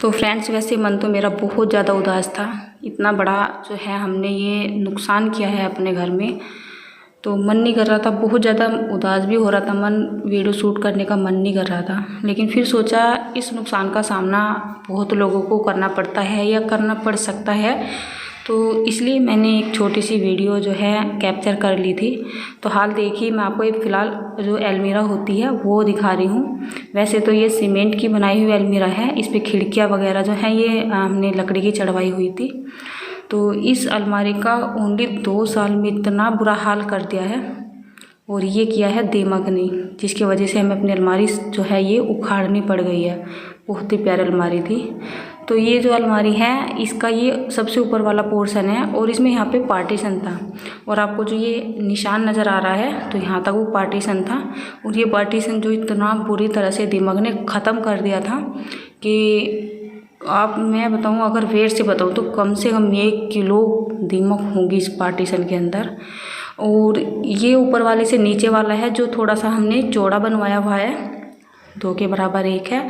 तो फ्रेंड्स, वैसे मन तो मेरा बहुत ज़्यादा उदास था। इतना बड़ा जो है हमने ये नुकसान किया है अपने घर में, तो मन नहीं कर रहा था। बहुत ज़्यादा उदास भी हो रहा था मन, वीडियो शूट करने का मन नहीं कर रहा था। लेकिन फिर सोचा इस नुकसान का सामना बहुत लोगों को करना पड़ता है या करना पड़ सकता है, तो इसलिए मैंने एक छोटी सी वीडियो जो है कैप्चर कर ली थी। तो हाल देखिए, मैं आपको एक फ़िलहाल जो अलमीरा होती है वो दिखा रही हूँ। वैसे तो ये सीमेंट की बनाई हुई अलमीरा है, इस पर खिड़कियाँ वगैरह जो हैं ये हमने लकड़ी की चढ़वाई हुई थी। तो इस अलमारी का ओनली 2 साल में इतना बुरा हाल कर दिया है, और ये किया है दिमाग ने, जिसकी वजह से हमें अपनी अलमारी जो है ये उखाड़नी पड़ गई है। बहुत ही प्यारी अलमारी थी। तो ये जो अलमारी है इसका ये सबसे ऊपर वाला पोर्शन है, और इसमें यहाँ पे पार्टीशन था, और आपको जो ये निशान नज़र आ रहा है तो यहाँ तक वो पार्टीशन था। और ये पार्टीशन जो इतना बुरी तरह से दिमाग ने ख़त्म कर दिया था कि मैं बताऊँ, अगर वेट से बताऊँ तो कम से कम 1 किलो दीमक होंगी इस पार्टीशन के अंदर। और ये ऊपर वाले से नीचे वाला है जो थोड़ा सा हमने चौड़ा बनवाया हुआ है, 2 के बराबर 1 है।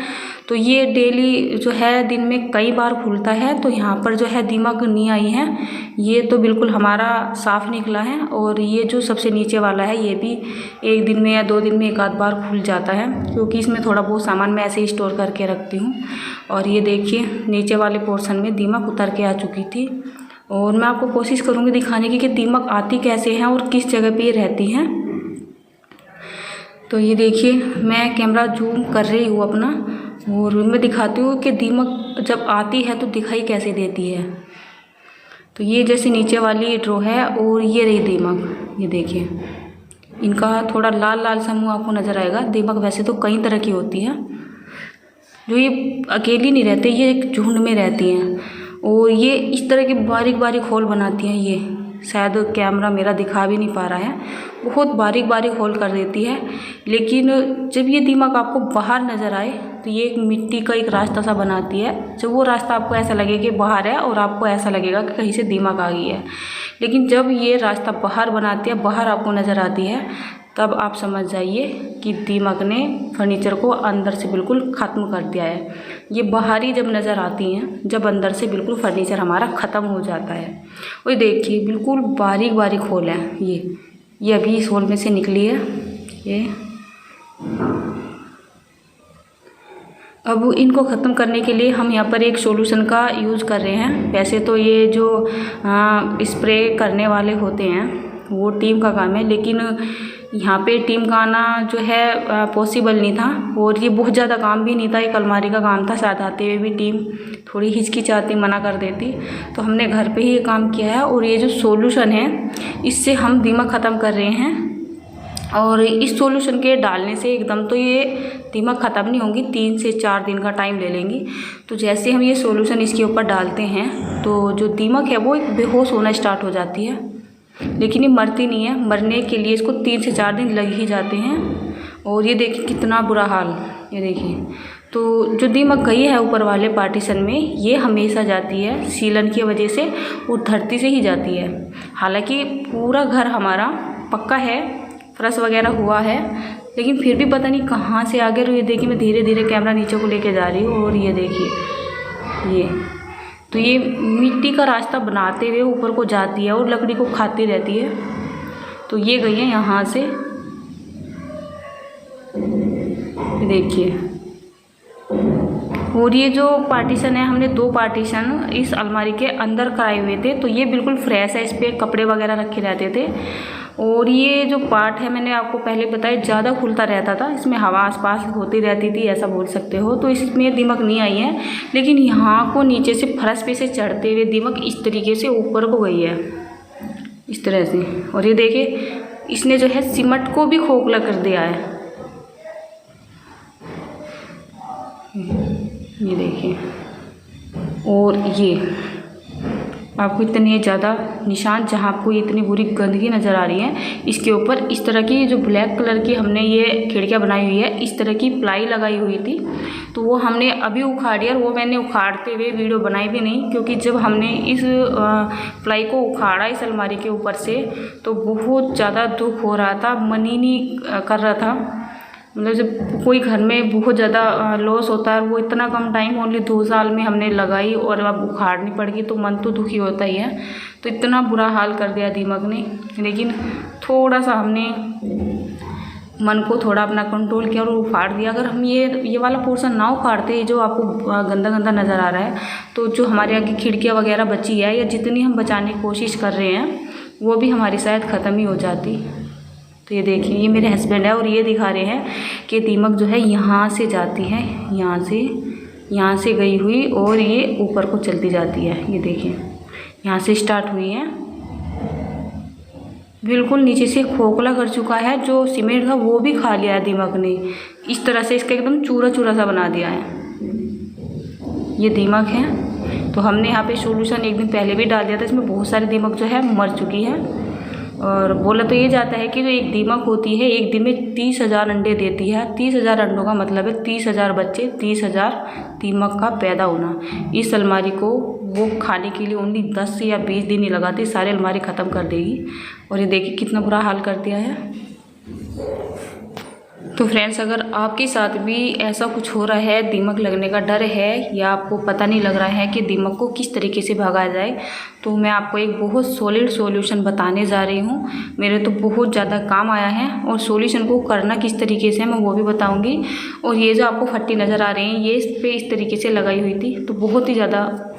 तो ये डेली जो है दिन में कई बार खुलता है, तो यहाँ पर जो है दीमक नहीं आई है। ये तो बिल्कुल हमारा साफ़ निकला है। और ये जो सबसे नीचे वाला है ये भी 1 दिन में या 2 दिन में 1 आध बार खुल जाता है, क्योंकि इसमें थोड़ा बहुत सामान मैं ऐसे ही स्टोर करके रखती हूँ। और ये देखिए नीचे वाले पोर्शन में दीमक उतर के आ चुकी थी। और मैं आपको कोशिश करूँगी दिखाने की कि दीमक आती कैसे हैं और किस जगह पे ये रहती हैं। तो ये देखिए, मैं कैमरा जूम कर रही हूँ अपना, और मैं दिखाती हूँ कि दीमक जब आती है तो दिखाई कैसे देती है। तो ये जैसे नीचे वाली ड्रॉ है, और ये रही दीमक। ये देखिए, इनका थोड़ा लाल लाल सा मुँह आपको नज़र आएगा। दीमक वैसे तो कई तरह की होती है, जो ये अकेली नहीं रहते, ये एक झुंड में रहती हैं। और ये इस तरह के बारीक बारीक होल बनाती हैं। ये शायद कैमरा मेरा दिखा भी नहीं पा रहा है, बहुत बारीक बारीक होल कर देती है। लेकिन जब ये दीमक आपको बाहर नज़र आए तो ये एक मिट्टी का एक रास्ता सा बनाती है। जब वो रास्ता आपको ऐसा लगे कि बाहर है, और आपको ऐसा लगेगा कि कहीं से दीमक आ गई है। लेकिन जब ये रास्ता बाहर बनाती है, बाहर आपको नज़र आती है, तब आप समझ जाइए कि दीमक ने फर्नीचर को अंदर से बिल्कुल ख़त्म कर दिया है। ये बाहरी जब नज़र आती हैं, जब अंदर से बिल्कुल फर्नीचर हमारा ख़त्म हो जाता है। और देखिए, बिल्कुल बारीक बारीक होल है। ये अभी इस होल में से निकली है। ये अब इनको ख़त्म करने के लिए हम यहाँ पर एक सॉल्यूशन का यूज़ कर रहे हैं। वैसे तो ये जो स्प्रे करने वाले होते हैं वो टीम का काम है, लेकिन यहाँ पे टीम का आना जो है पॉसिबल नहीं था, और ये बहुत ज़्यादा काम भी नहीं था, एक अलमारी का काम था। साथ आते हुए भी टीम थोड़ी हिचकिचाती, मना कर देती, तो हमने घर पे ही ये काम किया है। और ये जो सॉल्यूशन है इससे हम दीमक ख़त्म कर रहे हैं। और इस सॉल्यूशन के डालने से एकदम तो ये दीमक ख़त्म नहीं होंगी, 3 से 4 दिन का टाइम ले लेंगी। तो जैसे हम ये सॉल्यूशन इसके ऊपर डालते हैं तो जो दीमक है वो एक बेहोश होना स्टार्ट हो जाती है, लेकिन ये मरती नहीं है। मरने के लिए इसको 3 से 4 दिन लग ही जाते हैं। और ये देखिए कितना बुरा हाल। ये देखिए, तो जो दीमक गई है ऊपर वाले पार्टीशन में, ये हमेशा जाती है सीलन की वजह से, और धरती से ही जाती है। हालांकि पूरा घर हमारा पक्का है, फर्श वगैरह हुआ है, लेकिन फिर भी पता नहीं कहाँ से आ गया। और ये देखिए, मैं धीरे धीरे कैमरा नीचे को लेके जा रही हूँ, और ये देखिए, तो ये मिट्टी का रास्ता बनाते हुए ऊपर को जाती है और लकड़ी को खाती रहती है। तो ये गई है यहाँ से, देखिए। और ये जो पार्टीशन है, हमने 2 पार्टीशन इस अलमारी के अंदर कराए हुए थे, तो ये बिल्कुल फ्रेश है, इस पर कपड़े वगैरह रखे रहते थे। और ये जो पार्ट है, मैंने आपको पहले बताया, ज़्यादा खुलता रहता था, इसमें हवा आसपास होती रहती थी, ऐसा बोल सकते हो। तो इसमें दीमक नहीं आई है, लेकिन यहाँ को नीचे से फर्श पे से चढ़ते हुए दीमक इस तरीके से ऊपर को गई है, इस तरह से। और ये देखिए, इसने जो है सीमेंट को भी खोखला कर दिया है। ये देखिए, और ये आपको इतने ज़्यादा निशान, जहाँ आपको इतनी बुरी गंदगी नज़र आ रही है, इसके ऊपर इस तरह की जो ब्लैक कलर की हमने ये खिड़कियाँ बनाई हुई है, इस तरह की प्लाई लगाई हुई थी। तो वो हमने अभी उखाड़ी, और वो मैंने उखाड़ते हुए वीडियो बनाई भी नहीं, क्योंकि जब हमने इस प्लाई को उखाड़ा इस अलमारी के ऊपर से, तो बहुत ज़्यादा दुख हो रहा था, मन ही नहीं कर रहा था। मतलब जब कोई घर में बहुत ज़्यादा लॉस होता है, वो इतना कम टाइम, ओनली 2 साल में हमने लगाई और अब उखाड़नी पड़ गई, तो मन तो दुखी होता ही है। तो इतना बुरा हाल कर दिया दीमक ने, लेकिन थोड़ा सा हमने मन को थोड़ा अपना कंट्रोल किया और उखाड़ दिया। अगर हम ये वाला पोर्शन ना उखाड़ते, जो आपको गंदा गंदा नज़र आ रहा है, तो जो हमारे आगे खिड़कियाँ वगैरह बची है या जितनी हम बचाने की कोशिश कर रहे हैं, वो भी हमारी शायद ख़त्म ही हो जाती। तो ये देखिए, ये मेरे हस्बैंड है और ये दिखा रहे हैं कि दीमक जो है यहाँ से जाती है, यहाँ से गई हुई और ये ऊपर को चलती जाती है। ये देखिए, यहाँ से स्टार्ट हुई है, बिल्कुल नीचे से खोखला कर चुका है। जो सीमेंट था वो भी खा लिया है दीमक ने, इस तरह से इसका एकदम चूरा चूरा सा बना दिया है। ये दीमक है। तो हमने यहाँ पे सॉल्यूशन एक दिन पहले भी डाल दिया था, इसमें बहुत सारी दीमक जो है मर चुकी है। और बोला तो ये जाता है कि जो एक दीमक होती है, एक दिन में 30,000 अंडे देती है। 30,000 अंडों का मतलब है 30,000 बच्चे, 30,000 दीमक का पैदा होना। इस अलमारी को वो खाने के लिए ओनली 10 या 20 दिन ही लगाती, सारी अलमारी ख़त्म कर देगी। और ये देखिए कितना बुरा हाल कर दिया है। तो फ्रेंड्स, अगर आपके साथ भी ऐसा कुछ हो रहा है, दीमक लगने का डर है या आपको पता नहीं लग रहा है कि दीमक को किस तरीके से भगाया जाए, तो मैं आपको एक बहुत सॉलिड सॉल्यूशन बताने जा रही हूँ। मेरे तो बहुत ज़्यादा काम आया है और सॉल्यूशन को करना किस तरीके से मैं वो भी बताऊँगी। और ये जो आपको फट्टी नज़र आ रही है, ये इस पर इस तरीके से लगाई हुई थी, तो बहुत ही ज़्यादा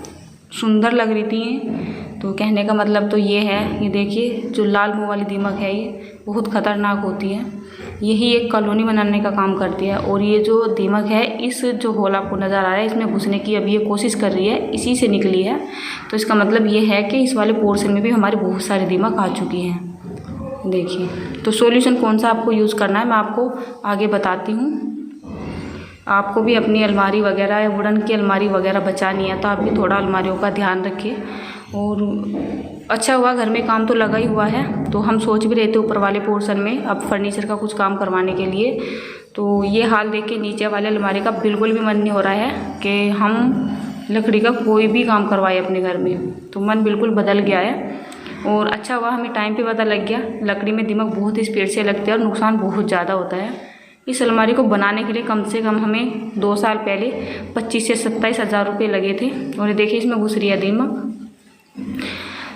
सुंदर लग रही थी। तो कहने का मतलब तो ये है, ये देखिए जो लाल मुँह वाली दीमक है, ये बहुत ख़तरनाक होती है। यही एक कॉलोनी बनाने का काम करती है। और ये जो दीमक है, इस जो होल आपको नज़र आ रहा है, इसमें घुसने की अभी ये कोशिश कर रही है, इसी से निकली है। तो इसका मतलब ये है कि इस वाले पोर्शन में भी हमारी बहुत सारी दीमक आ चुकी हैं। देखिए, तो सॉल्यूशन कौन सा आपको यूज़ करना है मैं आपको आगे बताती हूँ। आपको भी अपनी अलमारी वगैरह या वुडन की अलमारी वगैरह बचानी है, तो आप भी थोड़ा अलमारियों का ध्यान रखिए। और अच्छा हुआ घर में काम तो लगा ही हुआ है, तो हम सोच भी रहे थे ऊपर वाले पोर्शन में अब फर्नीचर का कुछ काम करवाने के लिए। तो ये हाल देख के नीचे वाले अलमारी का बिल्कुल भी मन नहीं हो रहा है कि हम लकड़ी का कोई भी काम करवाए अपने घर में, तो मन बिल्कुल बदल गया है। और अच्छा हुआ हमें टाइम पे पता लग गया, लकड़ी में दीमक बहुत स्पीड से लगते हैं और नुकसान बहुत ज़्यादा होता है। इस अलमारी को बनाने के लिए कम से कम हमें 2 साल पहले 25 से 27 हज़ार रुपये लगे थे। और ये देखिए, इसमें घुस रही है दीमक।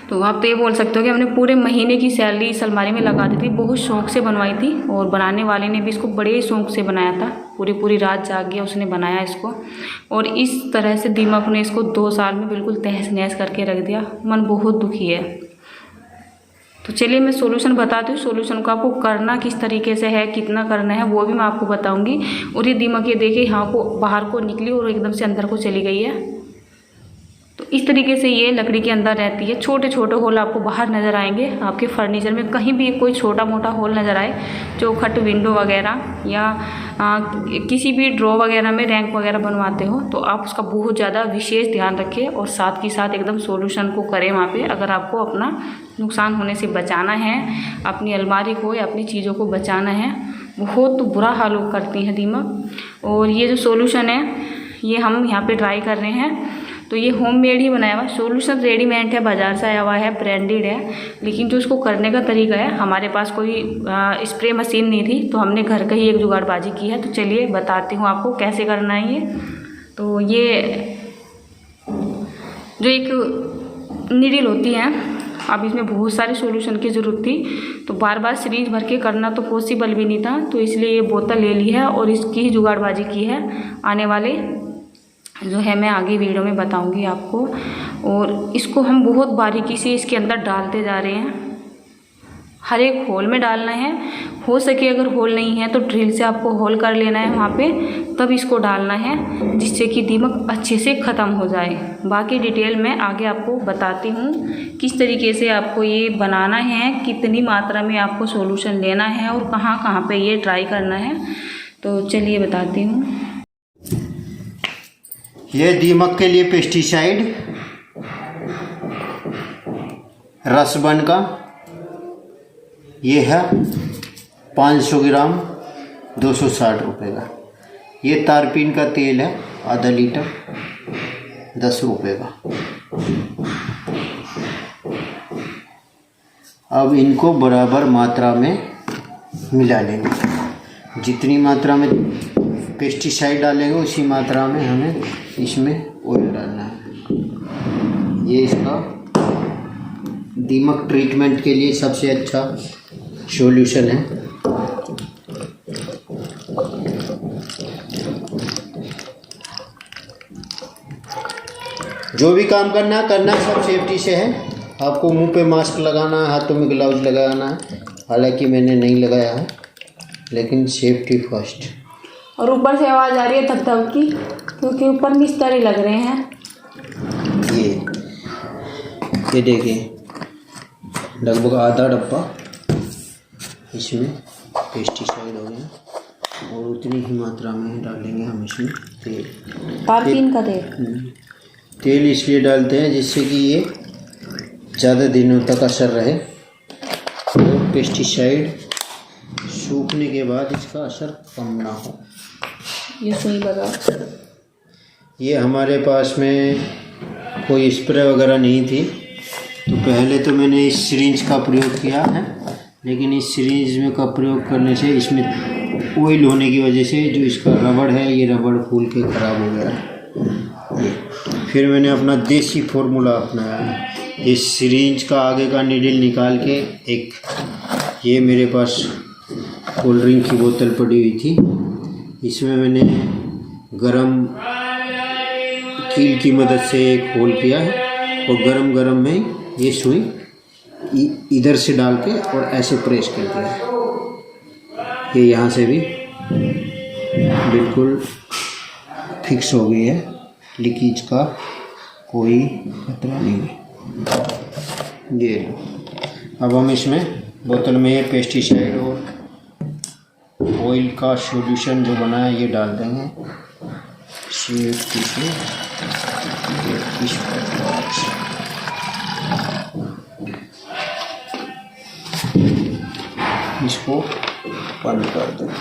तो आप तो ये बोल सकते हो कि हमने पूरे महीने की सैलरी इस अलमारी में लगा दी थी। बहुत शौक़ से बनवाई थी और बनाने वाले ने भी इसको बड़े शौक़ से बनाया था, पूरी रात जाग गया उसने बनाया इसको। और इस तरह से दीमक ने इसको 2 साल में बिल्कुल तहस नहस करके रख दिया। मन बहुत दुखी है। तो चलिए मैं सॉल्यूशन बताती हूँ। सॉल्यूशन को आपको करना किस तरीके से है, कितना करना है, वो भी मैं आपको बताऊँगी। और ये दीमक ये देखिए यहाँ को बाहर को निकली और एकदम से अंदर को चली गई है। तो इस तरीके से ये लकड़ी के अंदर रहती है। छोटे छोटे होल आपको बाहर नज़र आएंगे। आपके फर्नीचर में कहीं भी कोई छोटा मोटा होल नज़र आए, चौखट, विंडो वगैरह या किसी भी ड्रॉ वगैरह में रैंक वगैरह बनवाते हो, तो आप उसका बहुत ज़्यादा विशेष ध्यान रखें और साथ ही साथ एकदम सॉल्यूशन को करें वहाँ पे। अगर आपको अपना नुकसान होने से बचाना है, अपनी अलमारी को या अपनी चीज़ों को बचाना है, बहुत बुरा हाल करती है दीमक। और ये जो सॉल्यूशन है, ये हम यहाँ पे ट्राई कर रहे हैं। तो ये होममेड ही बनाया हुआ सॉल्यूशन, रेडीमेड है, बाज़ार से आया हुआ है, ब्रांडेड है। लेकिन जो इसको करने का तरीका है, हमारे पास कोई स्प्रे मशीन नहीं थी, तो हमने घर का ही एक जुगाड़बाजी की है। तो चलिए बताती हूँ आपको कैसे करना है ये। तो ये जो एक नीडल होती है, अब इसमें बहुत सारे सॉल्यूशन की ज़रूरत थी, तो बार बार सीरीज भर के करना तो पॉसिबल भी नहीं था। तो इसलिए ये बोतल ले ली है और इसकी ही जुगाड़बाजी की है। आने वाले जो है मैं आगे वीडियो में बताऊंगी आपको। और इसको हम बहुत बारीकी से इसके अंदर डालते जा रहे हैं। हर एक होल में डालना है। हो सके अगर होल नहीं है तो ड्रिल से आपको होल कर लेना है वहाँ पे, तब इसको डालना है, जिससे कि दीमक अच्छे से ख़त्म हो जाए। बाकी डिटेल मैं आगे आपको बताती हूँ किस तरीके से आपको ये बनाना है, कितनी मात्रा में आपको सॉल्यूशन लेना है और कहाँ कहाँ पे ये ट्राई करना है। तो चलिए बताती हूँ। ये दीमक के लिए पेस्टिसाइड रसबन का ये है 500 ग्राम 260 रुपये का। ये तारपीन का तेल है आधा लीटर 10 रुपये का। अब इनको बराबर मात्रा में मिला लेंगे। जितनी मात्रा में पेस्टिसाइड डालेंगे उसी मात्रा में हमें इसमें ऑयल डालना है। ये इसका दीमक ट्रीटमेंट के लिए सबसे अच्छा सॉल्यूशन है। जो भी काम करना सब सेफ्टी से है। आपको मुंह पे मास्क लगाना है, हाथों में ग्लव्स लगाना है। हालांकि मैंने नहीं लगाया है, लेकिन सेफ्टी फर्स्ट। और ऊपर से आवाज़ आ रही है धक धक की, क्योंकि ऊपर मिस्त्री लग रहे हैं। ये देखिए, लगभग आधा डब्बा इसमें पेस्टिसाइड हो गया और उतनी ही मात्रा में डालेंगे हम इसमें तेल। तारपीन का तेल। तेल इसलिए डालते हैं जिससे कि ये ज़्यादा दिनों तक असर रहे और पेस्टिसाइड सूखने के बाद इसका असर कम ना हो। ये सुई बता। ये हमारे पास में कोई स्प्रे वगैरह नहीं थी, तो पहले तो मैंने इस सिरिंज का प्रयोग किया है, लेकिन इस सिरिंज में का प्रयोग करने से इसमें ऑयल होने की वजह से जो इसका रबड़ है, ये रबड़ फूल के ख़राब हो गया है। फिर मैंने अपना देसी फार्मूला अपनाया। इस सिरिंज का आगे का निडल निकाल के एक, ये मेरे पास कोल्ड ड्रिंक की बोतल पड़ी हुई थी, इसमें मैंने गरम कील की मदद से एक होल किया है और गरम में ये सुई इधर से डाल के और ऐसे प्रेस कर दिया। ये यहाँ से भी बिल्कुल फिक्स हो गई है, लीकेज का कोई खतरा नहीं है। ये अब हम इसमें बोतल में ये पेस्टिसाइड और ऑयल का सॉल्यूशन जो बना है ये डाल देंगे। इसको बंद कर दें।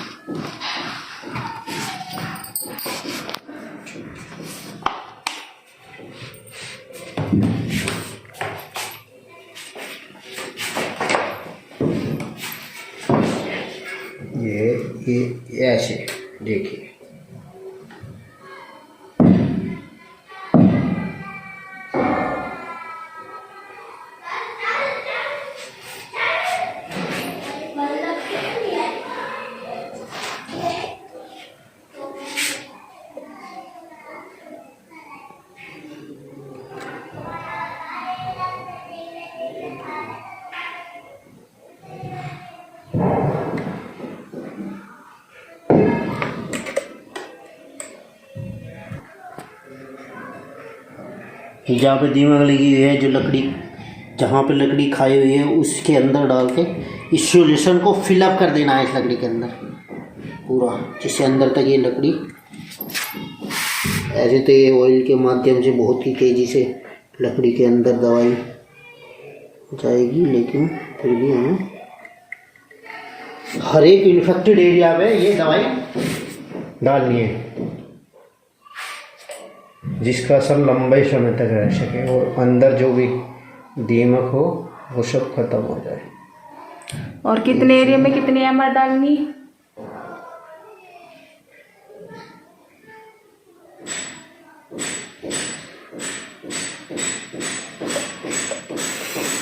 ये ऐसे देखिए, जहाँ पे दीमक लगी हुई है, जो लकड़ी जहाँ पे लकड़ी खाई हुई है उसके अंदर डाल के इस सॉल्यूशन को फिलअप कर देना है इस लकड़ी के अंदर पूरा, जिससे अंदर तक ये लकड़ी। ऐसे तो ये ऑयल के माध्यम से बहुत ही तेज़ी से लकड़ी के अंदर दवाई जाएगी, लेकिन फिर भी हमें हर एक इन्फेक्टेड एरिया पे ये दवाई डालनी है, जिसका असर लंबे समय तक रह सके और अंदर जो भी दीमक हो वो सब खत्म हो जाए। और कितने एरिया में कितनी एमआर डालनी?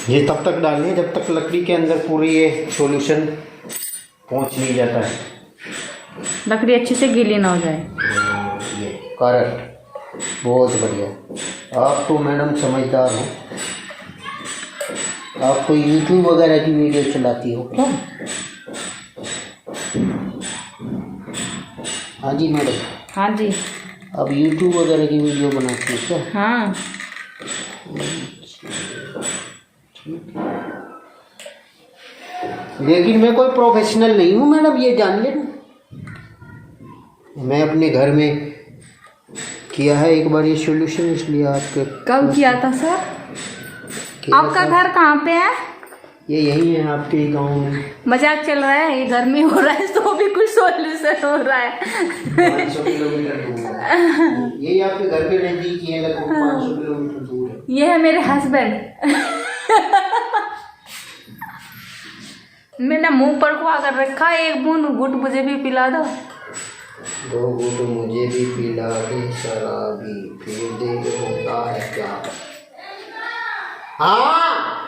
ये तब तक डालनी है जब तक लकड़ी के अंदर पूरी ये सॉल्यूशन पहुंच नहीं जाता है, लकड़ी अच्छे से गीली ना हो जाए। ये करेक्ट, बहुत बढ़िया। आप तो मैडम समझदार हो, आप तो यूट्यूब वगैरह की वीडियो चलाती हो क्या? हाँ जी मैडम। हाँ जी। आप यूट्यूब वगैरह की वीडियो बनाती हो क्या? हाँ। लेकिन मैं कोई प्रोफेशनल नहीं हूँ मैडम, ये जान लेना। मैं अपने घर में किया है एक बार ये सॉल्यूशन, इसलिए आपके। कब किया था सर? आपका घर कहाँ पे है? ये यही है आपके गांव में। मजाक चल रहा है? ये घर में हो रहा है तो भी कुछ सॉल्यूशन हो रहा है। 500 किलोमीटर दूर है। ये आपके घर के नजदीक ही है, लगभग 500 किलोमीटर दूर है। ये है मेरे हस्बैंड। मैंने मुंह पर खुआ कर रखा है, एक बूंद घुट मुझे भी पिला दो। 2 घूंट मुझे भी पिला दे शराबी, फिर देख होता है क्या। हाँ